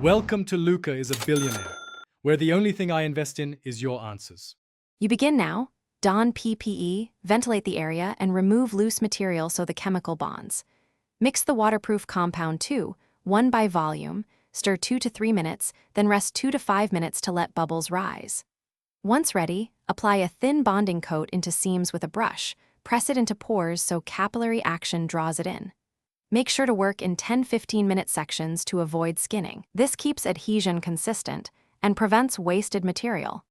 Welcome to Luca is a Billionaire, where the only thing I invest in is your answers. You begin now. Don PPE, ventilate the area, and remove loose material so the chemical bonds. Mix the waterproof compound too, 1 by volume, stir 2 to 3 minutes, then rest 2 to 5 minutes to let bubbles rise. Once ready, apply a thin bonding coat into seams with a brush. Press it into pores so capillary action draws it in. Make sure to work in 10–15-minute sections to avoid skinning. This keeps adhesion consistent and prevents wasted material.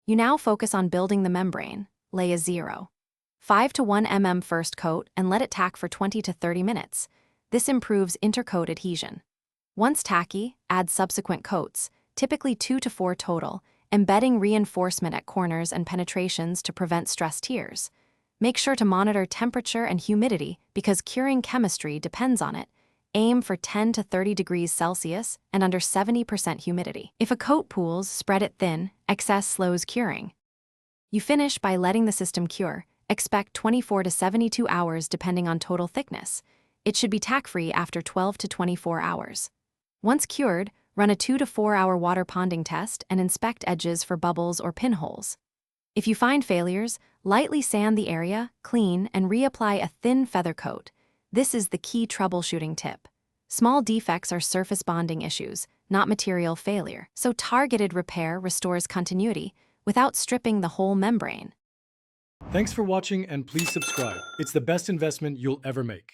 You now focus on building the membrane. Lay a 0.5 to 1 mm first coat and let it tack for 20 to 30 minutes. This improves intercoat adhesion. Once tacky, add subsequent coats, typically 2 to 4 total, embedding reinforcement at corners and penetrations to prevent stress tears. Make sure to monitor temperature and humidity because curing chemistry depends on it. Aim for 10 to 30 degrees Celsius and under 70% humidity. If a coat pools, spread it thin. Excess slows curing. You finish by letting the system cure. Expect 24 to 72 hours depending on total thickness. It should be tack-free after 12 to 24 hours. Once cured, run a 2 to 4 hour water ponding test and inspect edges for bubbles or pinholes. If you find failures, lightly sand the area, clean, and reapply a thin feather coat. This is the key troubleshooting tip. Small defects are surface bonding issues, not material failure, so targeted repair restores continuity without stripping the whole membrane. Thanks for watching and please subscribe. It's the best investment you'll ever make.